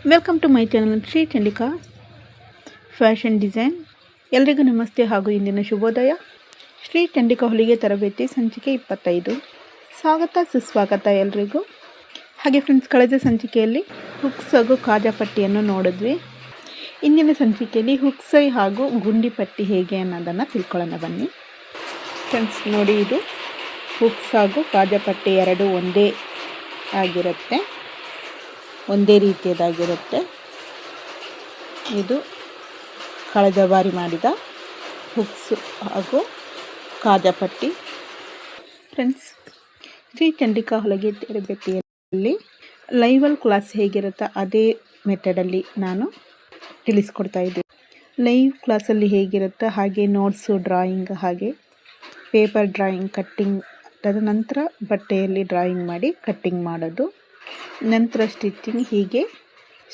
Welcome to my channel Shri Chandika fashion design. ಎಲ್ರಿಗೂ ನಮಸ್ತೆ ಹಾಗೂ ಇಂದಿನ ಶುಭೋದಯ. ಶ್ರೀ ಚಂಡಿಕಾ ಹೊಲಿಗೆ ತರಬೇತಿ ಸಂಚಿಕೆ 25. ಸ್ವಾಗತ ಸುಸ್ವಾಗತ ಎಲ್ರಿಗೂ. ಹಾಗೆ ಫ್ರೆಂಡ್ಸ್, ಕಳೆದ ಸಂಚಿಕೆಯಲ್ಲಿ ಹುಕ್ಸ್ ಹಾಗೂ ಕಾಜಾ ಪಟ್ಟಿಯನ್ನು ನೋಡಿದ್ವಿ. ಇಂದಿನ ಸಂಚಿಕೆಯಲ್ಲಿ ಹುಕ್ಸೈ ಹಾಗೂ ಗುಂಡಿ ಪಟ್ಟಿ ಹೇಗೆ ಅನ್ನೋದನ್ನು ತಿಳ್ಕೊಳ್ಳೋಣ ಬನ್ನಿ. ಫ್ರೆಂಡ್ಸ್ ನೋಡಿ, ಇದು ಹುಕ್ಸ್ ಹಾಗೂ ಕಾಜಾ ಪಟ್ಟಿ ಎರಡು ಒಂದೇ ಆಗಿರುತ್ತೆ, ಒಂದೇ ರೀತಿಯದಾಗಿರುತ್ತೆ. ಇದು ಕಳೆದ ಬಾರಿ ಮಾಡಿದ ಹುಕ್ಸ್ ಹಾಗೂ ಕಾಜಾ ಪಟ್ಟಿ. ಫ್ರೆಂಡ್ಸ್, ಶ್ರೀ ಚಂಡಿಕಾ ಹೊಲಿಗೆ ತರಬೇತಿಯಲ್ಲಿ ಲೈವಲ್ ಕ್ಲಾಸ್ ಹೇಗಿರುತ್ತೋ ಅದೇ ಮೆಥಡಲ್ಲಿ ನಾನು ತಿಳಿಸ್ಕೊಡ್ತಾ ಇದ್ದೀನಿ. ಲೈವ್ ಕ್ಲಾಸಲ್ಲಿ ಹೇಗಿರುತ್ತೋ ಹಾಗೆ ನೋಟ್ಸು, ಡ್ರಾಯಿಂಗ್, ಹಾಗೆ ಪೇಪರ್ ಡ್ರಾಯಿಂಗ್, ಕಟ್ಟಿಂಗ್, ತದನಂತರ ಬಟ್ಟೆಯಲ್ಲಿ ಡ್ರಾಯಿಂಗ್ ಮಾಡಿ ಕಟ್ಟಿಂಗ್ ಮಾಡೋದು, ನಂತರ ಸ್ಟಿಚಿಂಗ್, ಹೀಗೆ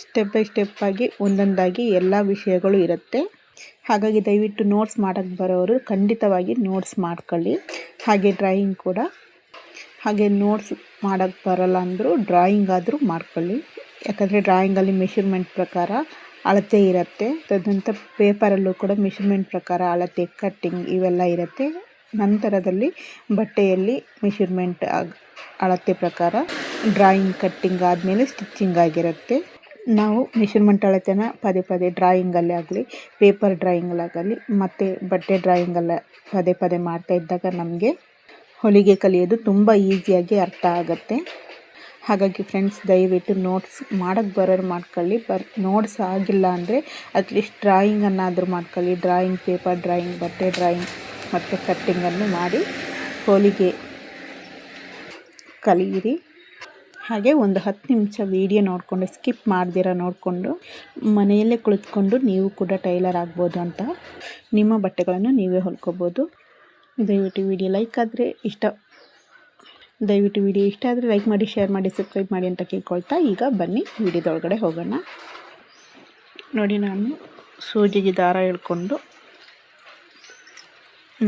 ಸ್ಟೆಪ್ ಬೈ ಸ್ಟೆಪ್ ಆಗಿ ಒಂದೊಂದಾಗಿ ಎಲ್ಲ ವಿಷಯಗಳು ಇರುತ್ತೆ. ಹಾಗಾಗಿ ದಯವಿಟ್ಟು ನೋಟ್ಸ್ ಮಾಡೋಕ್ಕೆ ಬರೋರು ಖಂಡಿತವಾಗಿ ನೋಟ್ಸ್ ಮಾಡ್ಕೊಳ್ಳಿ. ಹಾಗೆ ಡ್ರಾಯಿಂಗ್ ಕೂಡ, ಹಾಗೆ ನೋಟ್ಸ್ ಮಾಡೋಕ್ಕೆ ಬರೋಲ್ಲ ಅಂದರೂ ಡ್ರಾಯಿಂಗ್ ಆದರೂ ಮಾಡ್ಕೊಳ್ಳಿ. ಯಾಕಂದರೆ ಡ್ರಾಯಿಂಗಲ್ಲಿ ಮೆಷರ್ಮೆಂಟ್ ಪ್ರಕಾರ ಅಳತೆ ಇರುತ್ತೆ, ತದನಂತರ ಪೇಪರಲ್ಲೂ ಕೂಡ ಮೆಷರ್ಮೆಂಟ್ ಪ್ರಕಾರ ಅಳತೆ, ಕಟ್ಟಿಂಗ್ ಇವೆಲ್ಲ ಇರುತ್ತೆ. ನಂತರದಲ್ಲಿ ಬಟ್ಟೆಯಲ್ಲಿ ಮೆಷರ್ಮೆಂಟ್ ಅಳತೆ ಪ್ರಕಾರ ಡ್ರಾಯಿಂಗ್, ಕಟ್ಟಿಂಗ್ ಆದಮೇಲೆ ಸ್ಟಿಚ್ಚಿಂಗ್ ಆಗಿರುತ್ತೆ. ನಾವು ಮೆಷರ್ಮೆಂಟ್ ಅಳತೆನ ಪದೇ ಪದೇ ಡ್ರಾಯಿಂಗಲ್ಲೇ ಆಗಲಿ, ಪೇಪರ್ ಡ್ರಾಯಿಂಗಲ್ಲಾಗಲಿ ಮತ್ತು ಬಟ್ಟೆ ಡ್ರಾಯಿಂಗಲ್ಲ ಪದೇ ಪದೇ ಮಾಡ್ತಾ ಇದ್ದಾಗ ನಮಗೆ ಹೊಲಿಗೆ ಕಲಿಯೋದು ತುಂಬ ಈಸಿಯಾಗಿ ಅರ್ಥ ಆಗುತ್ತೆ. ಹಾಗಾಗಿ ಫ್ರೆಂಡ್ಸ್, ದಯವಿಟ್ಟು ನೋಟ್ಸ್ ಮಾಡೋಕ್ಕೆ ಬರೋರು ಮಾಡ್ಕೊಳ್ಳಿ. ನೋಟ್ಸ್ ಆಗಿಲ್ಲ ಅಂದರೆ ಅಟ್ಲೀಸ್ಟ್ ಡ್ರಾಯಿಂಗನ್ನಾದರೂ ಮಾಡ್ಕೊಳ್ಳಿ. ಡ್ರಾಯಿಂಗ್, ಪೇಪರ್ ಡ್ರಾಯಿಂಗ್, ಬಟ್ಟೆ ಡ್ರಾಯಿಂಗ್ ಮತ್ತು ಕಟ್ಟಿಂಗನ್ನು ಮಾಡಿ ಹೊಲಿಗೆ ಕಲಿಯಿರಿ. ಹಾಗೆ ಒಂದು 10 ನಿಮಿಷ ವಿಡಿಯೋ ನೋಡಿಕೊಂಡು, ಸ್ಕಿಪ್ ಮಾಡ್ದಿರ ನೋಡಿಕೊಂಡು ಮನೆಯಲ್ಲೇ ಕುಳಿತುಕೊಂಡು ನೀವು ಕೂಡ ಟೈಲರ್ ಆಗ್ಬೋದು ಅಂತ ನಿಮ್ಮ ಬಟ್ಟೆಗಳನ್ನು ನೀವೇ ಹೊಲ್ಕೋಬೋದು. ದಯವಿಟ್ಟು ವಿಡಿಯೋ ಇಷ್ಟ ಆದರೆ ಲೈಕ್ ಮಾಡಿ, ಶೇರ್ ಮಾಡಿ, ಸಬ್ಸ್ಕ್ರೈಬ್ ಮಾಡಿ ಅಂತ ಕೇಳ್ಕೊಳ್ತಾ ಈಗ ಬನ್ನಿ ವಿಡಿಯೋದೊಳಗಡೆ ಹೋಗೋಣ. ನೋಡಿ, ನಾನು ಸೂಜಿಗೆ ದಾರ ಎಳ್ಕೊಂಡು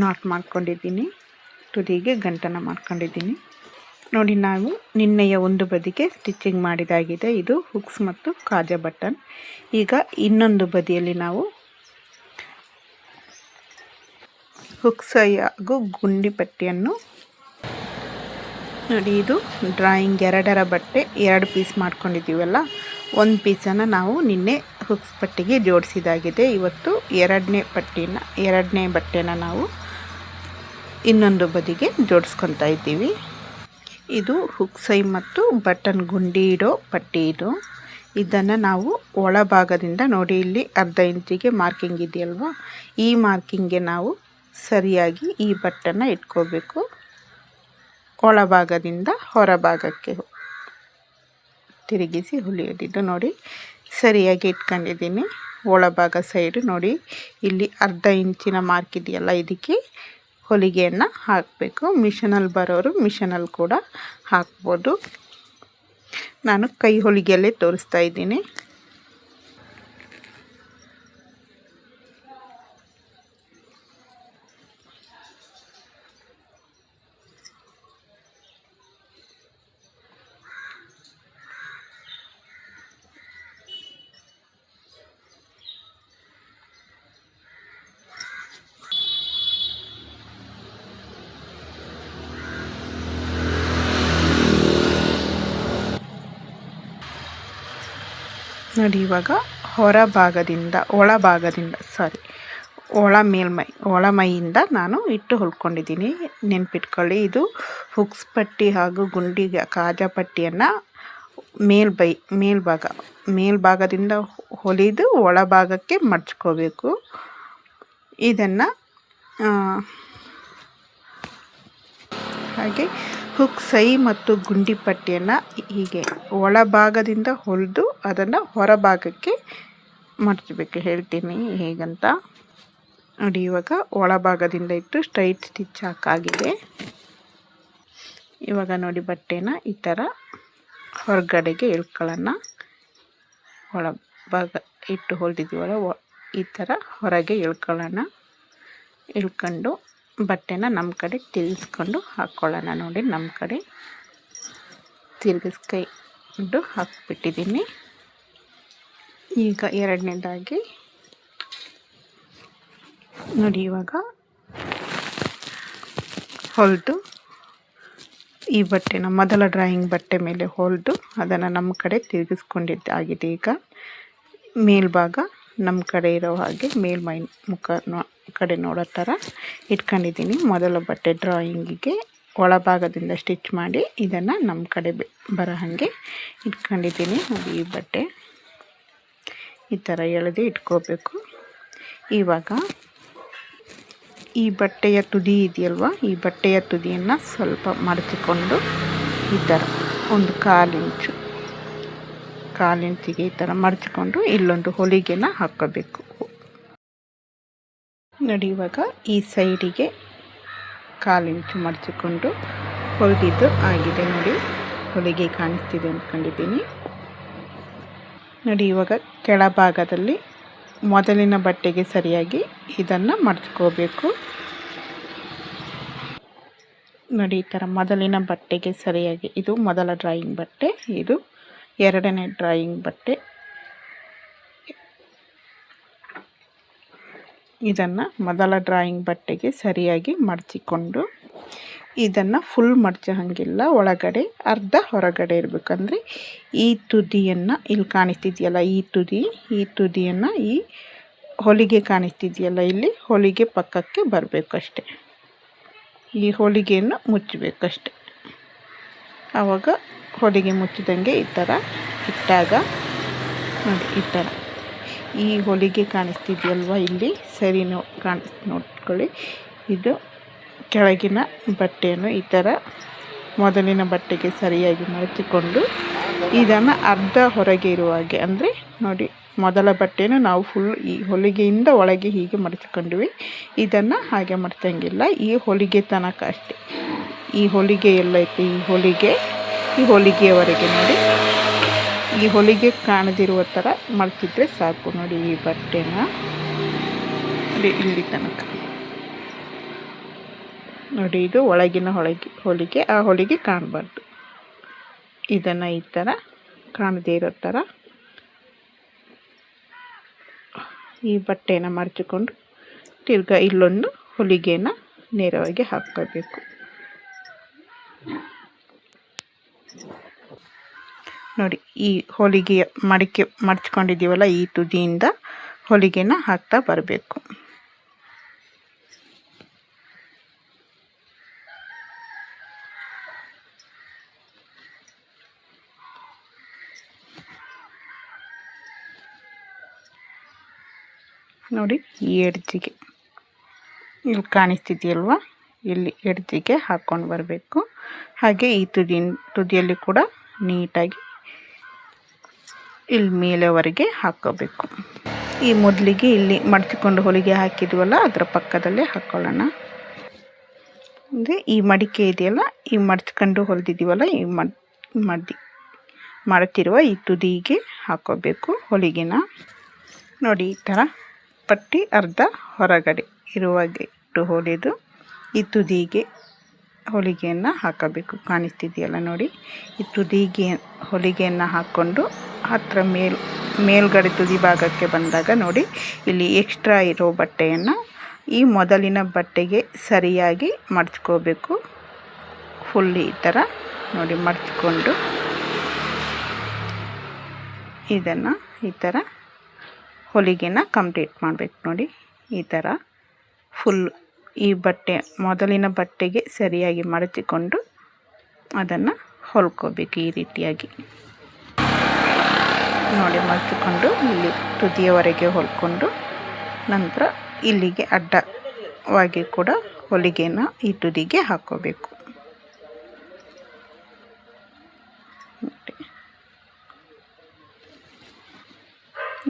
ನಾಟ್ ಮಾಡ್ಕೊಂಡಿದ್ದೀನಿ, ತುದಿಗೆ ಗಂಟನ್ನು ಮಾಡ್ಕೊಂಡಿದ್ದೀನಿ. ನೋಡಿ, ನಾವು ನಿನ್ನೆಯ ಒಂದು ಬದಿಗೆ ಸ್ಟಿಚಿಂಗ್ ಮಾಡಿದಾಗಿದೆ. ಇದು ಹುಕ್ಸ್ ಮತ್ತು ಕಾಜಾ ಬಟನ್. ಈಗ ಇನ್ನೊಂದು ಬದಿಯಲ್ಲಿ ನಾವು ಹುಕ್ಸ್ ಹಾಗೂ ಗುಂಡಿ ಪಟ್ಟಿಯನ್ನು ನೋಡಿ, ಇದು ಡ್ರಾಯಿಂಗ್ 2ರ ಬಟ್ಟೆ 2 ಪೀಸ್ ಮಾಡ್ಕೊಂಡಿದ್ದೀವಲ್ಲ, ಒಂದು ಪೀಸನ್ನು ನಾವು ನಿನ್ನೆ ಹುಕ್ಸ್ ಪಟ್ಟಿಗೆ ಜೋಡಿಸಿದಾಗಿದೆ. ಇವತ್ತು ಎರಡನೇ ಬಟ್ಟೆನ ನಾವು ಇನ್ನೊಂದು ಬದಿಗೆ ಜೋಡಿಸ್ಕೊತಾ ಇದ್ದೀವಿ. ಇದು ಹುಕ್ಸೈ ಮತ್ತು ಬಟನ್ ಗುಂಡಿ ಇಡೋ ಪಟ್ಟಿ. ಇದನ್ನು ನಾವು ಒಳಭಾಗದಿಂದ ನೋಡಿ, ಇಲ್ಲಿ ಅರ್ಧ ಇಂಚಿಗೆ ಮಾರ್ಕಿಂಗ್ ಇದೆಯಲ್ವ, ಈ ಮಾರ್ಕಿಂಗ್ಗೆ ನಾವು ಸರಿಯಾಗಿ ಈ ಬಟ್ಟನ್ನು ಇಟ್ಕೋಬೇಕು. ಒಳಭಾಗದಿಂದ ಹೊರಭಾಗಕ್ಕೆ ತಿರುಗಿಸಿ ಹೊಲಿಯೋದಿದ್ದು ನೋಡಿ, ಸರಿಯಾಗಿ ಇಟ್ಕೊಂಡಿದ್ದೀನಿ. ಒಳಭಾಗ ಸೈಡು ನೋಡಿ, ಇಲ್ಲಿ ಅರ್ಧ ಇಂಚಿನ ಮಾರ್ಕ್ ಇದೆಯಲ್ಲ, ಇದಕ್ಕೆ ಹೊಲಿಗೆಯನ್ನು ಹಾಕಬೇಕು. ಮಿಷನಲ್ಲಿ ಬರೋರು ಮಿಷನಲ್ಲಿ ಕೂಡ ಹಾಕ್ಬೋದು. ನಾನು ಕೈ ಹೊಲಿಗೆಯಲ್ಲೇ ತೋರಿಸ್ತಾ ಇದ್ದೀನಿ. ನೋಡಿ, ಇವಾಗ ಒಳಮೈಯಿಂದ ನಾನು ಇಟ್ಟು ಹೊಲ್ಕೊಂಡಿದ್ದೀನಿ. ನೆನ್ಪಿಟ್ಕೊಳ್ಳಿ, ಇದು ಹುಕ್ಸ್ ಪಟ್ಟಿ ಹಾಗೂ ಗುಂಡಿ ಕಾಜಾ ಪಟ್ಟಿಯನ್ನು ಮೇಲ್ಭಾಗದಿಂದ ಹೊಲಿದು ಒಳಭಾಗಕ್ಕೆ ಮಡ್ಚ್ಕೋಬೇಕು. ಇದನ್ನು ಹಾಗೆ ಹುಕ್ಸೈ ಮತ್ತು ಗುಂಡಿ ಪಟ್ಟಿಯನ್ನು ಹೀಗೆ ಒಳಭಾಗದಿಂದ ಹೊಲಿದು ಅದನ್ನು ಹೊರಭಾಗಕ್ಕೆ ಮಡಚಬೇಕು. ಹೇಳ್ತೀನಿ ಹೇಗಂತ ನೋಡಿ. ಇವಾಗ ಒಳಭಾಗದಿಂದ ಇಟ್ಟು ಸ್ಟ್ರೈಟ್ ಸ್ಟಿಚ್ ಹಾಕಾಗಿದೆ. ಇವಾಗ ನೋಡಿ, ಬಟ್ಟೆನ ಈ ಥರ ಹೊರಗಡೆಗೆ ಇಳ್ಕೊಳ್ಳೋಣ. ಒಳಭಾಗ ಇಟ್ಟು ಹೊಲಿದಿದ್ದೀವಲ್ಲ, ಈ ಥರ ಹೊರಗೆ ಇಳ್ಕೊಂಡು ಬಟ್ಟೆನ ನಮ್ಮ ಕಡೆ ತಿರ್ಗಿಸ್ಕೊಂಡು ಹಾಕ್ಕೊಳ್ಳೋಣ. ನೋಡಿ, ನಮ್ಮ ಕಡೆ ತಿರ್ಗಿಸ್ಕೊಂಡು ಹಾಕ್ಬಿಟ್ಟಿದ್ದೀನಿ. ಈಗ ಎರಡನೇದಾಗಿ ನೋಡಿ, ಇವಾಗ ಹೊಲಿದು ಈ ಬಟ್ಟೆನ ಮೊದಲ ಡ್ರಾಯಿಂಗ್ ಬಟ್ಟೆ ಮೇಲೆ ಹೊಲಿದು ಅದನ್ನು ನಮ್ಮ ಕಡೆ ತಿರುಗಿಸ್ಕೊಂಡಿದ್ದಾಗಿದೆ. ಈಗ ಮೇಲ್ಭಾಗ ನಮ್ಮ ಕಡೆ ಇರೋ ಹಾಗೆ ಮೇಲ್ಮೈ ಮುಖ ಕಡೆ ನೋಡೋ ಥರ ಇಟ್ಕೊಂಡಿದ್ದೀನಿ. ಮೊದಲ ಬಟ್ಟೆ ಡ್ರಾಯಿಂಗಿಗೆ ಒಳಭಾಗದಿಂದ ಸ್ಟಿಚ್ ಮಾಡಿ ಇದನ್ನು ನಮ್ಮ ಕಡೆ ಬರೋ ಹಾಗೆ ಇಟ್ಕೊಂಡಿದ್ದೀನಿ. ನೋಡಿ, ಈ ಬಟ್ಟೆ ಈ ಥರ ಎಳೆದು ಇಟ್ಕೋಬೇಕು. ಇವಾಗ ಈ ಬಟ್ಟೆಯ ತುದಿ ಇದೆಯಲ್ವ, ಈ ಬಟ್ಟೆಯ ತುದಿಯನ್ನು ಸ್ವಲ್ಪ ಮಡಚಿಕೊಂಡು ಈ ಥರ ಒಂದು ಕಾಲಿಂಚಿಗೆ ಈ ಥರ ಮಡಚಿಕೊಂಡು ಇಲ್ಲೊಂದು ಹೊಲಿಗೆನ ಹಾಕೋಬೇಕು. ನೋಡಿ, ಇವಾಗ ಈ ಸೈಡಿಗೆ ಕಾಲಿಂಚು ಮಡಚಿಕೊಂಡು ಹೊಲಿದಿದ್ದು ಆಗಿದೆ. ನೋಡಿ, ಹೊಲಿಗೆ ಕಾಣಿಸ್ತಿದೆ ಅಂದ್ಕೊಂಡಿದ್ದೀನಿ. ನೋಡಿ, ಇವಾಗ ಕೆಳಭಾಗದಲ್ಲಿ ಮೊದಲಿನ ಬಟ್ಟೆಗೆ ಸರಿಯಾಗಿ ಇದನ್ನು ಮಡಚ್ಕೋಬೇಕು. ನೋಡಿ, ಈ ಥರ ಮೊದಲಿನ ಬಟ್ಟೆಗೆ ಸರಿಯಾಗಿ, ಇದು ಮೊದಲ ಡ್ರಾಯಿಂಗ್ ಬಟ್ಟೆ, ಇದು ಎರಡನೇ ಡ್ರಾಯಿಂಗ್ ಬಟ್ಟೆ. ಇದನ್ನು ಮೊದಲ ಡ್ರಾಯಿಂಗ್ ಬಟ್ಟೆಗೆ ಸರಿಯಾಗಿ ಮಡಚಿಕೊಂಡು ಇದನ್ನು ಫುಲ್ ಮಡಚೋ ಹಾಗಿಲ್ಲ, ಒಳಗಡೆ ಅರ್ಧ ಹೊರಗಡೆ ಇರಬೇಕಂದ್ರೆ ಈ ತುದಿಯನ್ನು ಇಲ್ಲಿ ಕಾಣಿಸ್ತಿದೆಯಲ್ಲ, ಈ ತುದಿಯನ್ನು ಈ ಹೊಲಿಗೆ ಕಾಣಿಸ್ತಿದೆಯಲ್ಲ, ಇಲ್ಲಿ ಹೊಲಿಗೆ ಪಕ್ಕಕ್ಕೆ ಬರಬೇಕಷ್ಟೆ. ಈ ಹೊಲಿಗೆಯನ್ನು ಮುಚ್ಚಬೇಕಷ್ಟೆ. ಆವಾಗ ಹೊಲಿಗೆ ಮುಚ್ಚಿದಂಗೆ ಈ ಥರ ಇಟ್ಟಾಗ ನೋಡಿ, ಈ ಥರ ಈ ಹೊಲಿಗೆ ಕಾಣಿಸ್ತಿದೆಯಲ್ವ, ಇಲ್ಲಿ ಸರಿ ನೋಡ್ಕೊಳ್ಳಿ. ಇದು ಕೆಳಗಿನ ಬಟ್ಟೆಯನ್ನು ಈ ಥರ ಮೊದಲಿನ ಬಟ್ಟೆಗೆ ಸರಿಯಾಗಿ ಮಡಚಿಕೊಂಡು ಇದನ್ನು ಅರ್ಧ ಹೊರಗೆ ಇರುವ ಹಾಗೆ, ಅಂದರೆ ನೋಡಿ, ಮೊದಲ ಬಟ್ಟೆಯನ್ನು ನಾವು ಫುಲ್ ಈ ಹೊಲಿಗೆಯಿಂದ ಒಳಗೆ ಹೀಗೆ ಮಡಚಿಕೊಂಡ್ವಿ. ಇದನ್ನು ಹಾಗೆ ಮಡಚಂಗಿಲ್ಲ, ಈ ಹೊಲಿಗೆ ತನಕ ಅಷ್ಟೆ. ಈ ಹೊಲಿಗೆ ಎಲ್ಲೈತೆ, ಈ ಹೊಲಿಗೆಯವರೆಗೆ ನೋಡಿ, ಈ ಹೊಲಿಗೆ ಕಾಣದಿರುವ ಥರ ಮಡಚಿದ್ರೆ ಸಾಕು. ನೋಡಿ, ಈ ಬಟ್ಟೆನ ಇಲ್ಲಿ ತನಕ ನೋಡಿ, ಇದು ಒಳಗಿನ ಹೊಲಿಗೆ, ಆ ಹೊಲಿಗೆ ಕಾಣಬಾರ್ದು. ಇದನ್ನು ಈ ಥರ ಕಾಣದೇ ಇರೋ ಥರ ಈ ಬಟ್ಟೆನ ಮಡಚಿಕೊಂಡು ತಿರ್ಗಾ ಇಲ್ಲೊಂದು ಹೊಲಿಗೆನ ನೇರವಾಗಿ ಹಾಕ್ಕೋಬೇಕು. ನೋಡಿ, ಈ ಹೊಲಿಗೆ ಮಡಚ್ಕೊಂಡಿದ್ದೀವಲ್ಲ, ಈ ತುದಿಯಿಂದ ಹೊಲಿಗೆನ ಹಾಕ್ತಾ ಬರಬೇಕು. ನೋಡಿ, ಈ ಎಡ್ಜಿಗೆ ಇಲ್ಲಿ ಕಾಣಿಸ್ತಿದೆಯಲ್ವ, ಇಲ್ಲಿ ಎಡ್ಜಿಗೆ ಹಾಕ್ಕೊಂಡು ಬರಬೇಕು. ಹಾಗೆ ಈ ತುದಿಯಲ್ಲಿ ಕೂಡ ನೀಟಾಗಿ ಇಲ್ಲಿ ಮೇಲೆವರೆಗೆ ಹಾಕ್ಕೋಬೇಕು. ಈ ಮೊದಲಿಗೆ ಇಲ್ಲಿ ಮಡಚಿಕೊಂಡು ಹೊಲಿಗೆ ಹಾಕಿದ್ವಲ್ಲ, ಅದರ ಪಕ್ಕದಲ್ಲೇ ಹಾಕ್ಕೊಳ್ಳೋಣ. ಅಂದರೆ ಈ ಮಡಿಕೆ ಇದೆಯಲ್ಲ, ಈ ಮಡಚ್ಕೊಂಡು ಹೊಲಿದಿದ್ದೀವಲ್ಲ, ಈ ಮಾಡುತ್ತಿರುವ ಈ ತುದಿಗೆ ಹಾಕ್ಕೋಬೇಕು ಹೊಲಿಗೆನ. ನೋಡಿ, ಈ ಥರ ಪಟ್ಟಿ ಅರ್ಧ ಹೊರಗಡೆ ಇರುವಾಗೆ ಇಟ್ಟು ಹೊಲಿದು ಈ ತುದಿಗೆ ಹೊಲಿಗೆಯನ್ನು ಹಾಕಬೇಕು. ಕಾಣಿಸ್ತಿದೆಯಲ್ಲ ನೋಡಿ, ಈ ತುದಿಗೆ ಹೊಲಿಗೆಯನ್ನು ಹಾಕ್ಕೊಂಡು ಹತ್ತಿರ ಮೇಲ್ಗಡೆ ತುದಿ ಭಾಗಕ್ಕೆ ಬಂದಾಗ ನೋಡಿ, ಇಲ್ಲಿ ಎಕ್ಸ್ಟ್ರಾ ಇರೋ ಬಟ್ಟೆಯನ್ನು ಈ ಮೊದಲಿನ ಬಟ್ಟೆಗೆ ಸರಿಯಾಗಿ ಮಡಚ್ಕೋಬೇಕು. ಫುಲ್ ಈ ಥರ ನೋಡಿ ಮಡಚ್ಕೊಂಡು ಇದನ್ನು ಈ ಥರ ಹೊಲಿಗೆನ ಕಂಪ್ಲೀಟ್ ಮಾಡಬೇಕು. ನೋಡಿ, ಈ ಥರ ಫುಲ್ ಈ ಬಟ್ಟೆ ಮೊದಲಿನ ಬಟ್ಟೆಗೆ ಸರಿಯಾಗಿ ಮಡಚಿಕೊಂಡು ಅದನ್ನು ಹೊಲ್ಕೋಬೇಕು. ಈ ರೀತಿಯಾಗಿ ನೋಡಿ ಮಡಚಿಕೊಂಡು ಇಲ್ಲಿ ತುದಿಯವರೆಗೆ ಹೊಲ್ಕೊಂಡು ನಂತರ ಇಲ್ಲಿಗೆ ಅಡ್ಡವಾಗಿ ಕೂಡ ಹೊಲಿಗೆನ ಈ ತುದಿಗೆ ಹಾಕ್ಕೋಬೇಕು.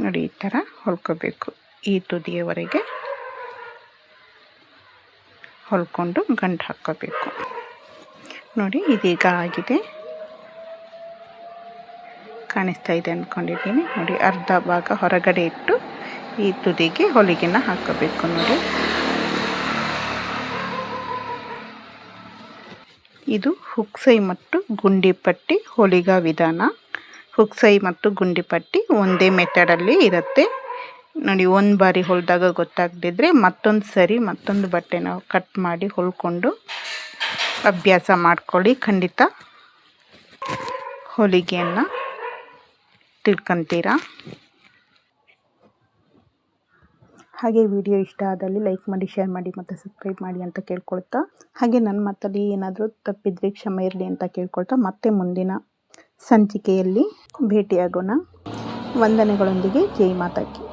ನೋಡಿ, ಈ ಥರ ಹೊಲ್ಕೋಬೇಕು. ಈ ತುದಿಯವರೆಗೆ ಹೊಲ್ಕೊಂಡು ಗಂಟು ಹಾಕ್ಕೋಬೇಕು. ನೋಡಿ, ಇದೀಗ ಆಗಿದೆ, ಕಾಣಿಸ್ತಾ ಇದೆ ಅಂದ್ಕೊಂಡಿದ್ದೀನಿ. ನೋಡಿ, ಅರ್ಧ ಭಾಗ ಹೊರಗಡೆ ಇಟ್ಟು ಈ ತುದಿಗೆ ಹೊಲಿಗೆನ ಹಾಕಬೇಕು. ನೋಡಿ, ಇದು ಹುಕ್ಸೈ ಮತ್ತು ಗುಂಡಿ ಪಟ್ಟಿ ಹೊಲಿಗೆ ವಿಧಾನ. ಹುಕ್ಸೈ ಮತ್ತು ಗುಂಡಿಪಟ್ಟಿ ಒಂದೇ ಮೆಥಡಲ್ಲಿ ಇರುತ್ತೆ ನೋಡಿ. ಒಂದು ಬಾರಿ ಹೊಲಿದಾಗ ಗೊತ್ತಾಗದಿದ್ರೆ ಮತ್ತೊಂದು ಸರಿ ಮತ್ತೊಂದು ಬಟ್ಟೆನ ಕಟ್ ಮಾಡಿ ಹೊಲ್ಕೊಂಡು ಅಭ್ಯಾಸ ಮಾಡ್ಕೊಳ್ಳಿ. ಖಂಡಿತ ಹೊಲಿಗೆಯನ್ನು ತಿಳ್ಕೊತೀರಾ. ಹಾಗೆ ವಿಡಿಯೋ ಇಷ್ಟ ಆದಲ್ಲಿ ಲೈಕ್ ಮಾಡಿ, ಶೇರ್ ಮಾಡಿ ಮತ್ತು ಸಬ್ಸ್ಕ್ರೈಬ್ ಮಾಡಿ ಅಂತ ಕೇಳ್ಕೊಳ್ತಾ, ಹಾಗೆ ನನ್ನ ಮಾತಲ್ಲಿ ಏನಾದರೂ ತಪ್ಪಿದ್ರೆ ಕ್ಷಮೆ ಇರಲಿ ಅಂತ ಕೇಳ್ಕೊಳ್ತಾ, ಮತ್ತೆ ಮುಂದಿನ ಸಂಚಿಕೆಯಲ್ಲಿ ಭೇಟಿಯಾಗೋಣ. ವಂದನೆಗಳೊಂದಿಗೆ ಜೈ ಮಾತಾ ಕಿ.